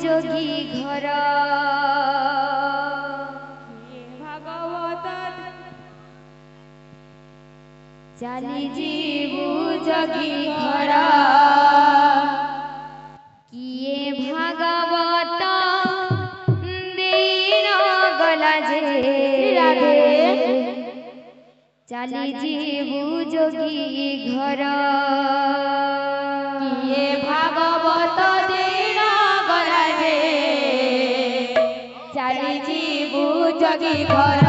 जोगी घर भागवत चली जीवु जोगी घर किए भागवत दीन गला जे चली जीवु जोगी घर किए भागवत दीन गला जे चली जीवु जोगी घर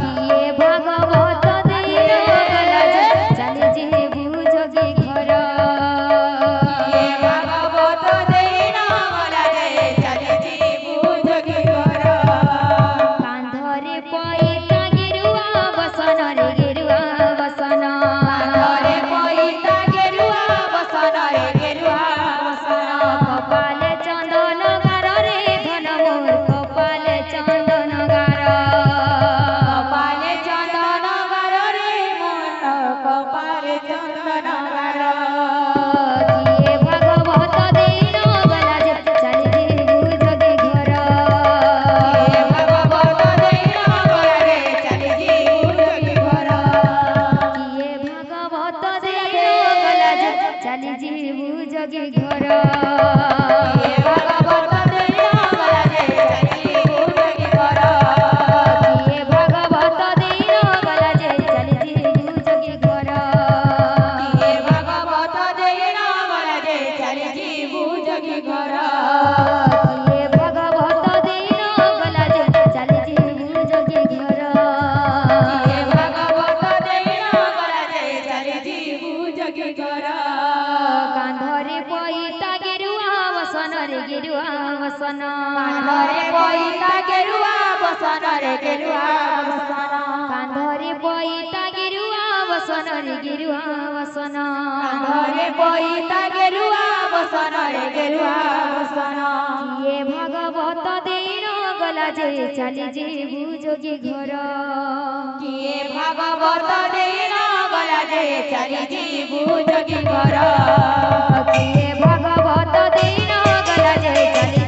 किए भागवत दीन गला जे चली जीवु जोगी घर किए भागवत दीन गला जे चली जीवु जोगी घर कांधरे पईता गेरुआ बसन रे गेरुआ बसन कांधरे पईता गेरुआ बसन रे गेरुआ बसन कपाले चंदन गार रे धन मोर कपाले चंदन गार कपाले चंदन गार रे मन कपाले चंदन गार किए भागवत दीन गला जे चली जीवु जोगी घर किए भागवत दीन गला जे चली जीवु जोगी घर किए भागवत दीन गला जे चली जीवु जोगी घर किए भागवत दीन गला जे चली जीवु जोगी घर किए भागवत दीन गला जे चली जीवु जोगी घर किए भागवत दीन गला जे चली जीवु जोगी घर किए भागवत दीन गला जे चली जीवु जोगी घर किए भागवत दीन गला जे चली जीवु जोगी घर कांधरे पईता गेरुआ बसन रे गेरुआ बसन कांधरे पईता गेरुआ बसन रे गेरुआ बसन कांधरे पईता गेरुआ बसन रे गेरुआ बसन कांधरे पईता गेरुआ बसन रे गेरुआ बसन किए भागवत दीन गला जे चली जीवु जोगी घर किए भागवत दीन गला जे चली जीवु जोगी घर किए भागवत दीन गला जे चली